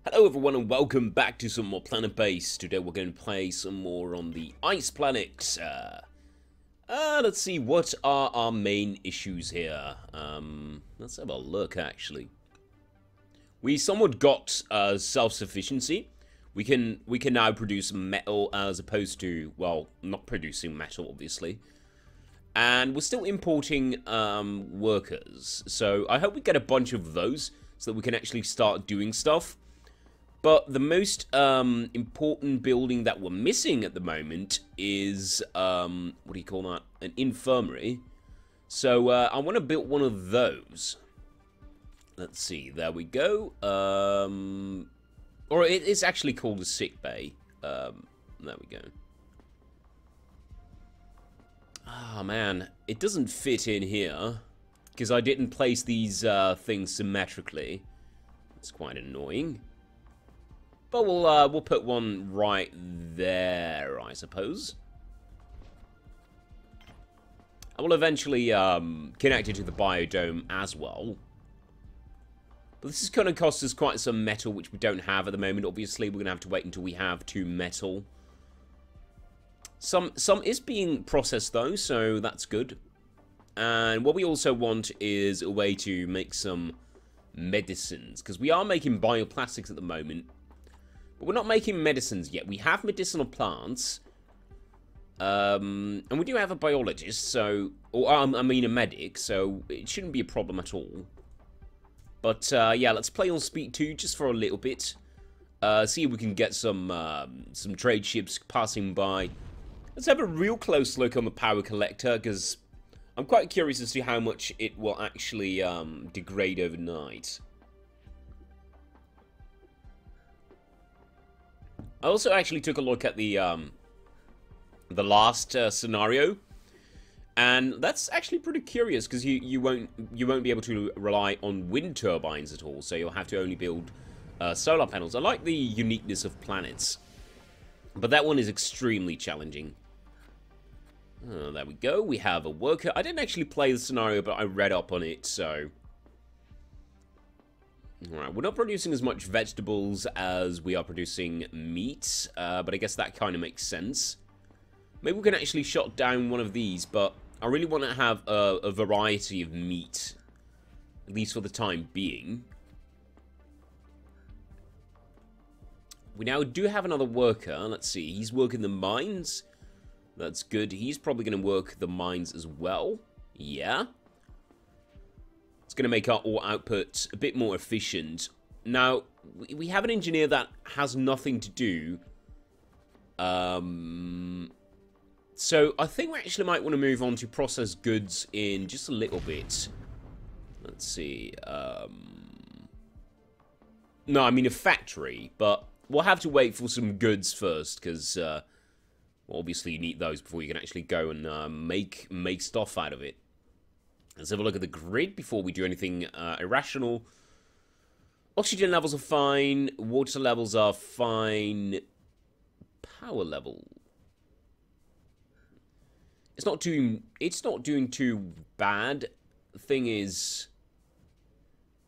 Hello everyone and welcome back to some more Planetbase. Today we're going to play some more on the ice planet. Let's see, what are our main issues here? Let's have a look actually. We somewhat got self-sufficiency. We can now produce metal as opposed to, well, not producing metal obviously. And we're still importing workers. So I hope we get a bunch of those so that we can actually start doing stuff. But the most important building that we're missing at the moment is, what do you call that? An infirmary. So I want to build one of those. Let's see, there we go. Or it's actually called a sick bay. There we go. Ah, man, it doesn't fit in here because I didn't place these things symmetrically. It's quite annoying. But we'll put one right there, I suppose. I will eventually connect it to the biodome as well. But this is going to cost us quite some metal, which we don't have at the moment. Obviously, we're going to have to wait until we have 2 metal. Some is being processed, though, so that's good. And what we also want is a way to make some medicines, because we are making bioplastics at the moment. But we're not making medicines yet. We have medicinal plants. And we do have a biologist, so... Or, I mean a medic, so it shouldn't be a problem at all. But, yeah, let's play on Speed 2 just for a little bit. See if we can get some trade ships passing by. Let's have a real close look on the power collector, because I'm quite curious as to how much it will actually degrade overnight. I also actually took a look at the last scenario, and that's actually pretty curious because you won't be able to rely on wind turbines at all, so you'll have to only build solar panels. I like the uniqueness of planets, but that one is extremely challenging. There we go. We have a worker. I didn't actually play the scenario, but I read up on it, so... Alright, we're not producing as much vegetables as we are producing meat, but I guess that kind of makes sense. Maybe we can actually shut down one of these, but I really want to have a variety of meat, at least for the time being. We now do have another worker. Let's see, he's working the mines. That's good. He's probably going to work the mines as well. Yeah. It's going to make our ore output a bit more efficient. Now, we have an engineer that has nothing to do. So, I think we actually might want to move on to process goods in just a little bit. Let's see. No, I mean a factory. But we'll have to wait for some goods first. Because, well, obviously you need those before you can actually go and make stuff out of it. Let's have a look at the grid before we do anything irrational. Oxygen levels are fine. Water levels are fine. Power level. It's not doing too bad. The thing is,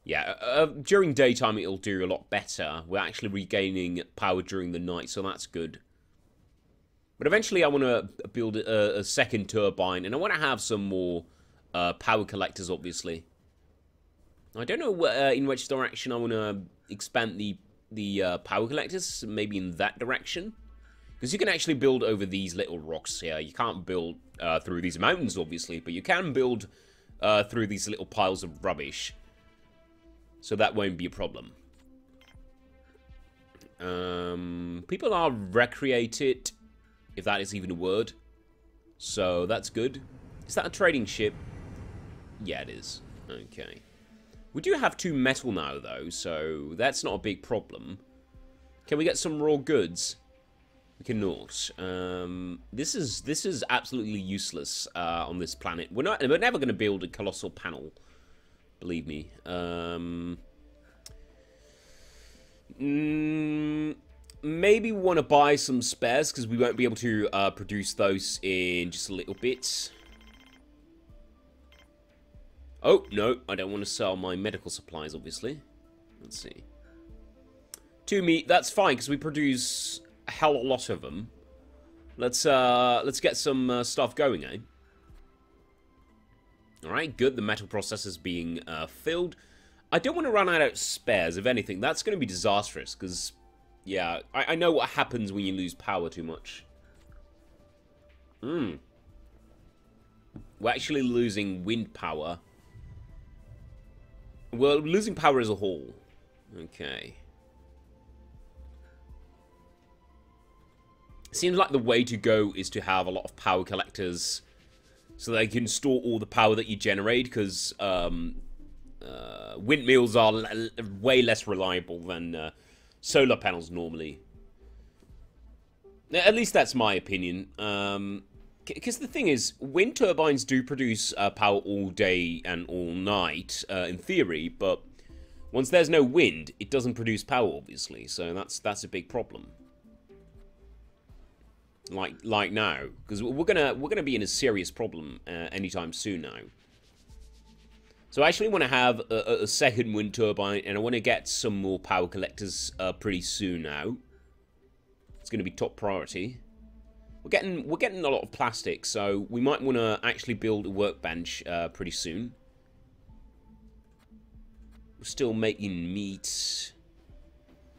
yeah, during daytime it'll do a lot better. We're actually regaining power during the night, so that's good. But eventually I want to build a second turbine, and I want to have some more power collectors, obviously. I don't know in which direction I want to expand the power collectors. Maybe in that direction. Because you can actually build over these little rocks here. You can't build through these mountains, obviously. But you can build through these little piles of rubbish. So that won't be a problem. People are recreated, if that is even a word. So that's good. Is that a trading ship? Yeah, it is. Okay. We do have 2 metal now, though, so that's not a big problem. Can we get some raw goods? We cannot. This is absolutely useless on this planet. We're never going to build a colossal panel. Believe me. Maybe we want to buy some spares because we won't be able to produce those in just a little bit. Oh, no, I don't want to sell my medical supplies, obviously. Let's see. 2 meat, that's fine, because we produce a hell of a lot of them. Let's get some stuff going, eh? Alright, good. The metal processor's being filled. I don't want to run out of spares, if anything. That's going to be disastrous, because, yeah, I know what happens when you lose power too much. We're actually losing wind power. We're losing power as a whole. Okay. Seems like the way to go is to have a lot of power collectors so they can store all the power that you generate, because windmills are way less reliable than solar panels normally. At least that's my opinion. Because the thing is, wind turbines do produce power all day and all night, in theory, but once there's no wind, it doesn't produce power, obviously, so that's a big problem. Like now, because we're gonna be in a serious problem anytime soon now. So I actually want to have a second wind turbine, and I want to get some more power collectors pretty soon now. It's going to be top priority. We're getting a lot of plastic, so we might want to actually build a workbench pretty soon. We're still making meat.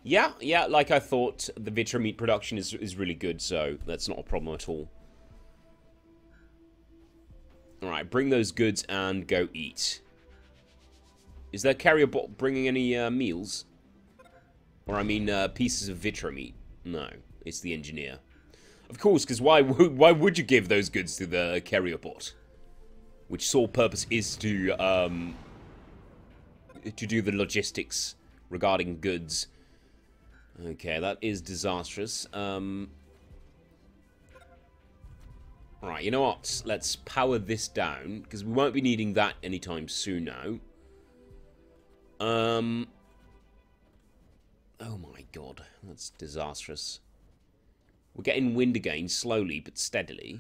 Yeah, like I thought, the Vitra meat production is really good, so that's not a problem at all. Alright, bring those goods and go eat. Is there a carrier bot bringing any meals? Or, I mean, pieces of Vitra meat? No, it's the engineer. Of course, because why would you give those goods to the carrier bot? Which sole purpose is to do the logistics regarding goods. Okay, that is disastrous. Right, you know what? Let's power this down, because we won't be needing that anytime soon now. Oh my god, that's disastrous. We're getting wind again, slowly but steadily.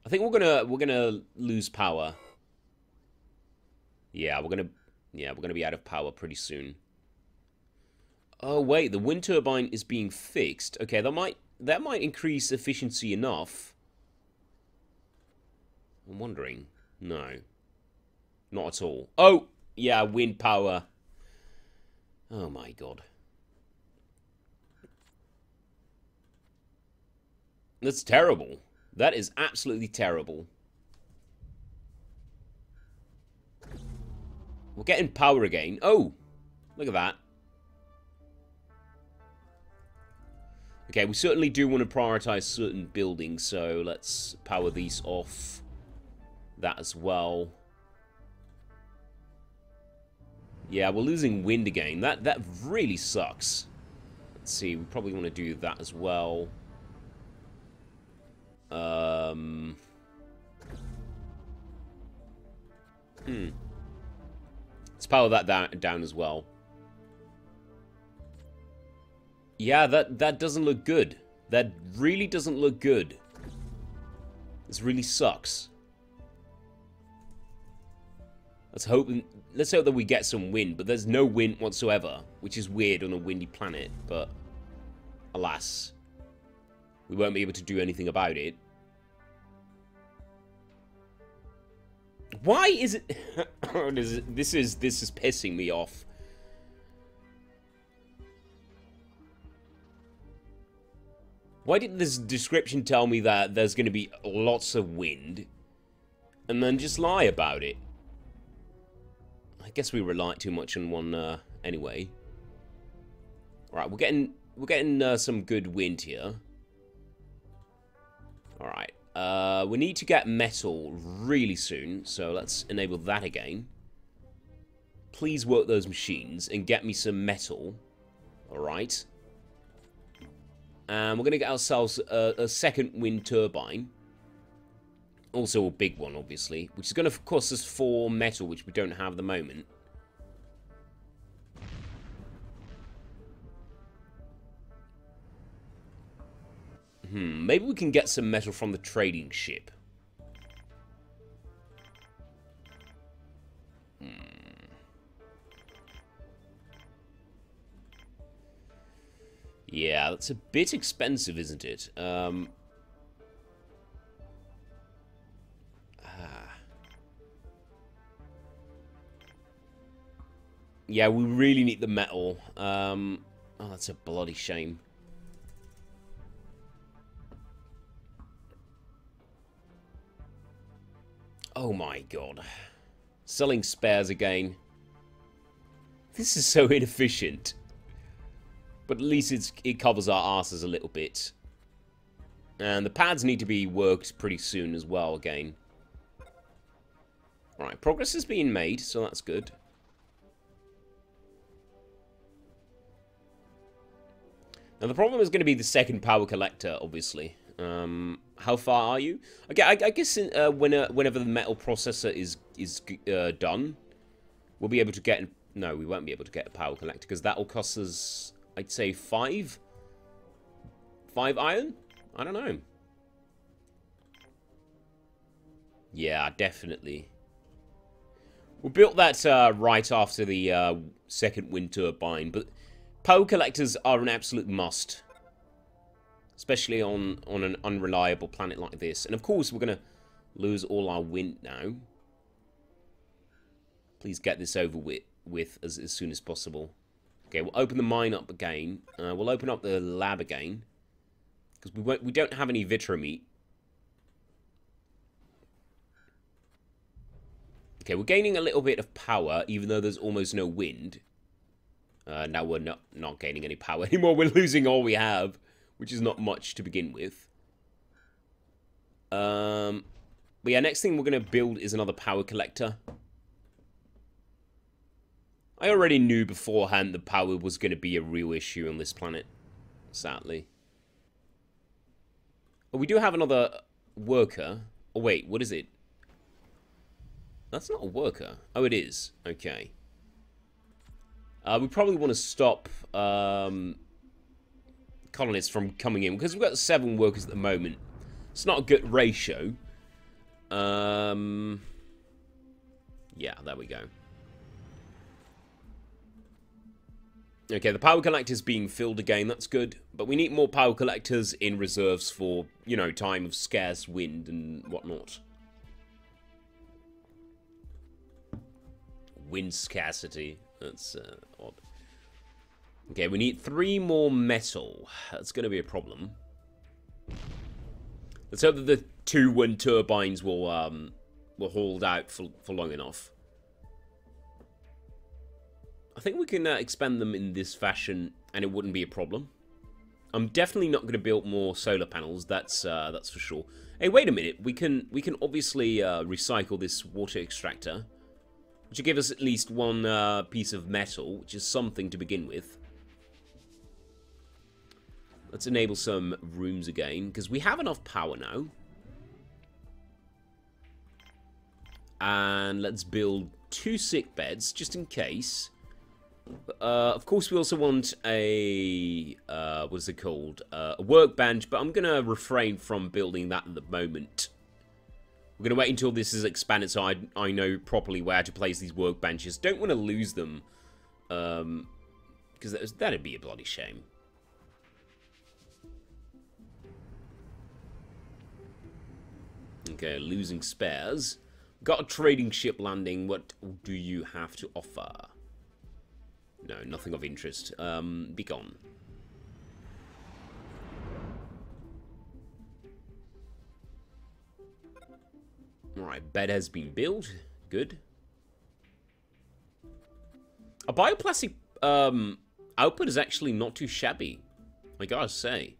I think we're gonna lose power. Yeah, we're gonna be out of power pretty soon. Oh wait, the wind turbine is being fixed. Okay, that might increase efficiency enough. I'm wondering. No. Not at all. Oh, yeah, wind power. Oh my god. That's terrible. That is absolutely terrible. We're getting power again. Oh, look at that. Okay, we certainly do want to prioritize certain buildings, so let's power these off. That as well. Yeah, we're losing wind again. That really sucks. Let's see, we probably want to do that as well. Let's power that down as well. Yeah, that doesn't look good. That really doesn't look good. This really sucks. Let's hope that we get some wind, but there's no wind whatsoever, which is weird on a windy planet, but alas, we won't be able to do anything about it. Why is it this is pissing me off. Why did this description tell me that there's going to be lots of wind and then just lie about it? I guess we relied too much on one anyway. Alright, we're getting some good wind here. Alright. We need to get metal really soon, so let's enable that again. Please work those machines and get me some metal. Alright. And we're going to get ourselves a second wind turbine. Also a big one, obviously, which is going to cost us 4 metal, which we don't have at the moment. Maybe we can get some metal from the trading ship. Yeah, that's a bit expensive, isn't it? Yeah, we really need the metal. Oh, that's a bloody shame. Oh my god. Selling spares again. This is so inefficient. But at least it covers our asses a little bit. And the pads need to be worked pretty soon as well again. Alright, progress is being made, so that's good. Now the problem is going to be the second power collector, obviously. How far are you? Okay, I guess whenever the metal processor is done, we'll be able to get... No, we won't be able to get a power collector, because that will cost us, I'd say, 5? 5 iron? I don't know. Yeah, definitely. We built that right after the second wind turbine, but power collectors are an absolute must. Especially on an unreliable planet like this. And of course, we're going to lose all our wind now. Please get this over with as soon as possible. Okay, we'll open the mine up again. We'll open up the lab again. Because we don't have any vitro meat. Okay, we're gaining a little bit of power, even though there's almost no wind. Now we're not gaining any power anymore. We're losing all we have, which is not much to begin with. But yeah, next thing we're going to build is another power collector. I already knew beforehand that power was going to be a real issue on this planet, sadly. Oh, we do have another worker. Oh, wait, what is it? That's not a worker. Oh, it is. Okay. We probably want to stop colonists from coming in, because we've got 7 workers at the moment. It's not a good ratio. Yeah, there we go. Okay, the power collector's being filled again, that's good. But we need more power collectors in reserves for, you know, time of scarce wind and whatnot. Wind scarcity. That's odd. Okay, we need 3 more metal. That's going to be a problem. Let's hope that the 2 wind turbines will hold out for long enough. I think we can expand them in this fashion, and it wouldn't be a problem. I'm definitely not going to build more solar panels. That's for sure. Hey, wait a minute. We can obviously recycle this water extractor, which will give us at least 1 piece of metal, which is something to begin with. Let's enable some rooms again, because we have enough power now. And let's build 2 sick beds, just in case. Of course, we also want a, what is it called? A workbench, but I'm going to refrain from building that at the moment. We're going to wait until this is expanded so I know properly where to place these workbenches. Don't want to lose them, because that'd be a bloody shame. Okay, losing spares. Got a trading ship landing. What do you have to offer? No, nothing of interest. Be gone. Alright, bed has been built. Good. A bioplastic output is actually not too shabby, I gotta say.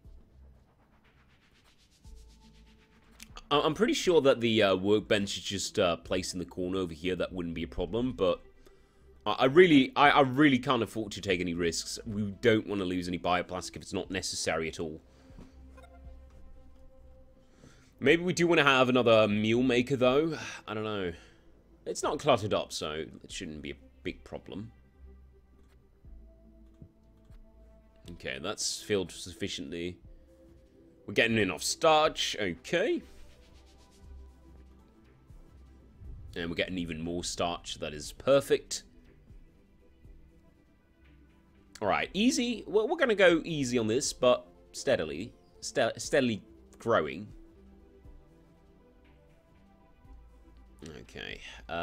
I'm pretty sure that the workbench is just placed in the corner over here. That wouldn't be a problem, but I really can't afford to take any risks. We don't want to lose any bioplastic if it's not necessary at all. Maybe we do want to have another meal maker, though. I don't know. It's not cluttered up, so it shouldn't be a big problem. Okay, that's filled sufficiently. We're getting enough starch. Okay. And we're getting even more starch. That is perfect. Alright, easy. Well, we're going to go easy on this, but steadily. Steadily growing. Okay. What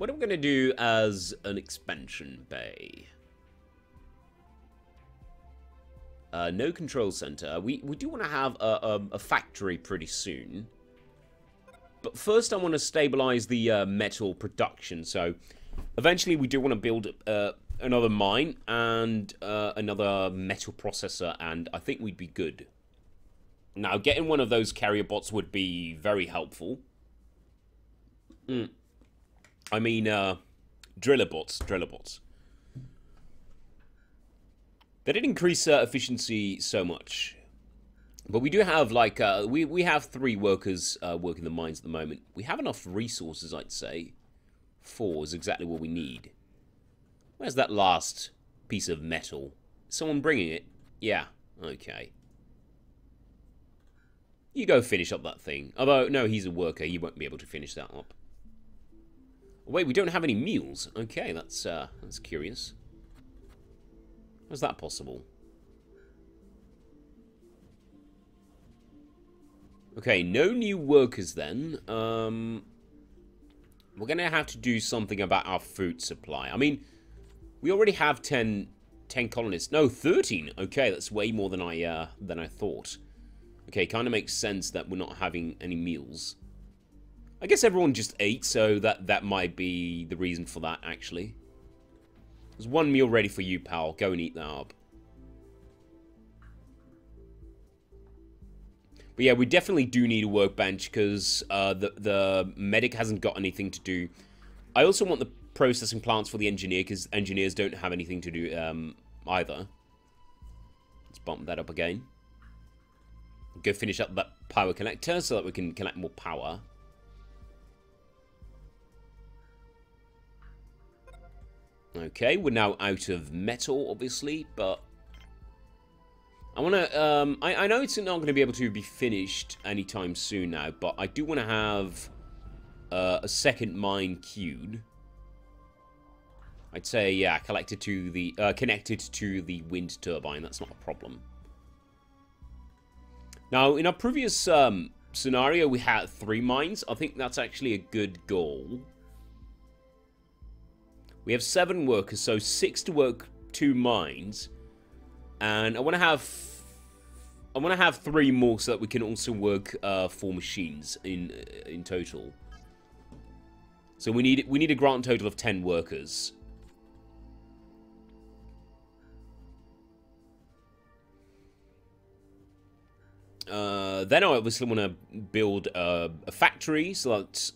are we going to do as an expansion bay? No control center. We do want to have a factory pretty soon. But first I want to stabilize the metal production. So eventually we do want to build another mine and another metal processor. And I think we'd be good. Now, getting one of those carrier bots would be very helpful. I mean, driller bots. They didn't increase efficiency so much. But we do have, like, we have 3 workers working the mines at the moment. We have enough resources, I'd say. 4 is exactly what we need. Where's that last piece of metal? Is someone bringing it? Yeah, okay. You go finish up that thing. Although, no, he's a worker. He won't be able to finish that up. Wait, we don't have any meals. Okay, that's curious. How's that possible? Okay, no new workers then. We're going to have to do something about our food supply. I mean, we already have 10 colonists. No, 13. Okay, that's way more than I thought. Okay, kind of makes sense that we're not having any meals. I guess everyone just ate, so that might be the reason for that, actually. There's 1 meal ready for you, pal. Go and eat that up. But yeah, we definitely do need a workbench, because the medic hasn't got anything to do. I also want the processing plants for the engineer, because engineers don't have anything to do either. Let's bump that up again. Go finish up that power connector so that we can connect more power. Okay, we're now out of metal, obviously, but I want to, I know it's not going to be able to be finished anytime soon now, but I do want to have a second mine queued. I'd say, yeah, connected to the wind turbine. That's not a problem. Now, in our previous scenario, we had 3 mines. I think that's actually a good goal. We have 7 workers, so 6 to work 2 mines. And I want to have 3 more so that we can also work 4 machines in total. So we need a grand total of 10 workers. Then I obviously want to build a factory so that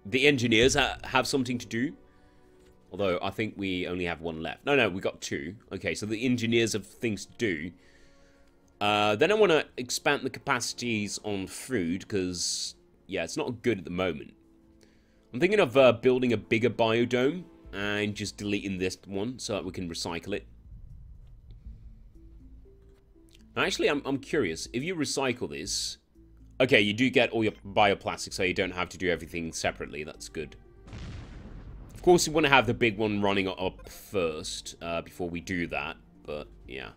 the engineers have something to do. Although I think we only have 1 left. No, we got 2. Okay, so the engineers have things to do. Then I want to expand the capacities on food because, yeah, it's not good at the moment. I'm thinking of building a bigger biodome and just deleting this one so that we can recycle it. Actually, I'm curious. If you recycle this... Okay, you do get all your bioplastic, so you don't have to do everything separately. That's good. Of course, you want to have the big one running up first before we do that. But, yeah.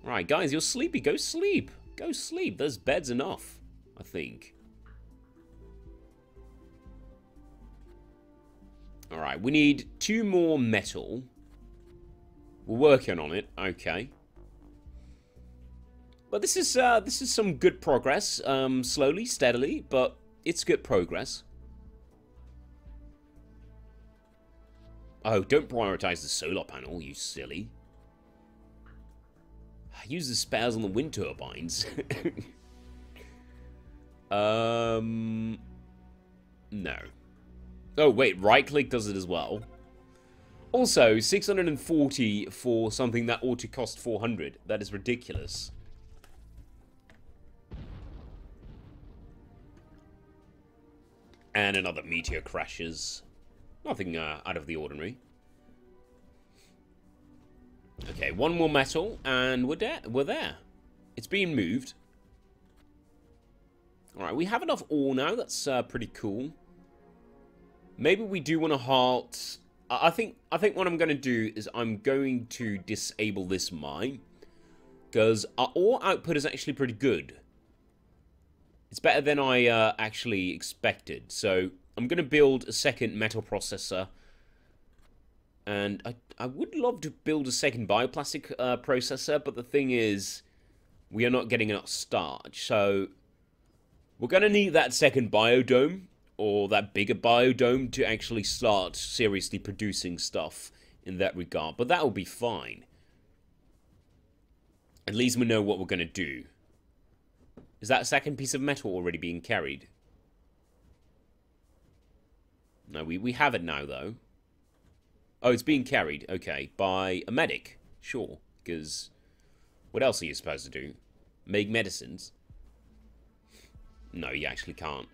Alright, guys, you're sleepy. Go sleep. Go sleep. There's beds enough, I think. Alright, we need 2 more metal. We're working on it. Okay. But this is some good progress, slowly, steadily, but it's good progress. Oh, don't prioritize the solar panel, you silly. Use the spares on the wind turbines. No. Oh, wait, right-click does it as well. Also, 640 for something that ought to cost 400. That is ridiculous. And another meteor crashes. Nothing out of the ordinary. Okay, 1 more metal, and we're there. It's being moved. Alright, we have enough ore now. That's pretty cool. Maybe we do want to halt. I think what I'm going to do is I'm going to disable this mine. Because our ore output is actually pretty good. It's better than I actually expected. So I'm going to build a second metal processor. And I would love to build a second bioplastic processor. But the thing is, we are not getting enough starch. So we're going to need that second biodome. Or that bigger biodome to actually start seriously producing stuff in that regard. But that will be fine. At least we know what we're going to do. Is that second piece of metal already being carried? No, we have it now, though. Oh, it's being carried. Okay, by a medic. Sure, because what else are you supposed to do? Make medicines? No, you actually can't.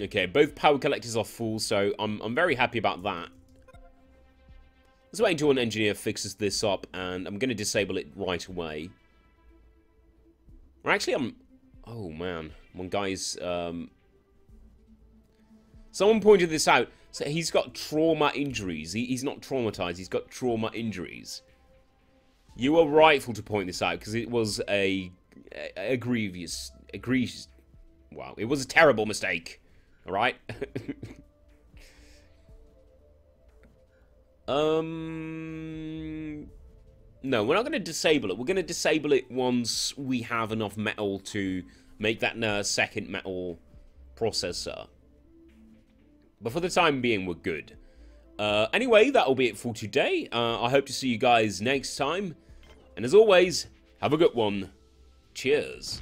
Okay, both power collectors are full, so I'm very happy about that. Let's wait until an engineer fixes this up, and I'm going to disable it right away. Or actually, oh, man. One guy's... Someone pointed this out. So he's got trauma injuries. He's not traumatized. He's got trauma injuries. You were rightful to point this out, because it was a grievous... Wow, it was a terrible mistake. Alright? No, we're not going to disable it. We're going to disable it once we have enough metal to make that second metal processor. But for the time being, we're good. Anyway, that'll be it for today. I hope to see you guys next time. And as always, have a good one. Cheers.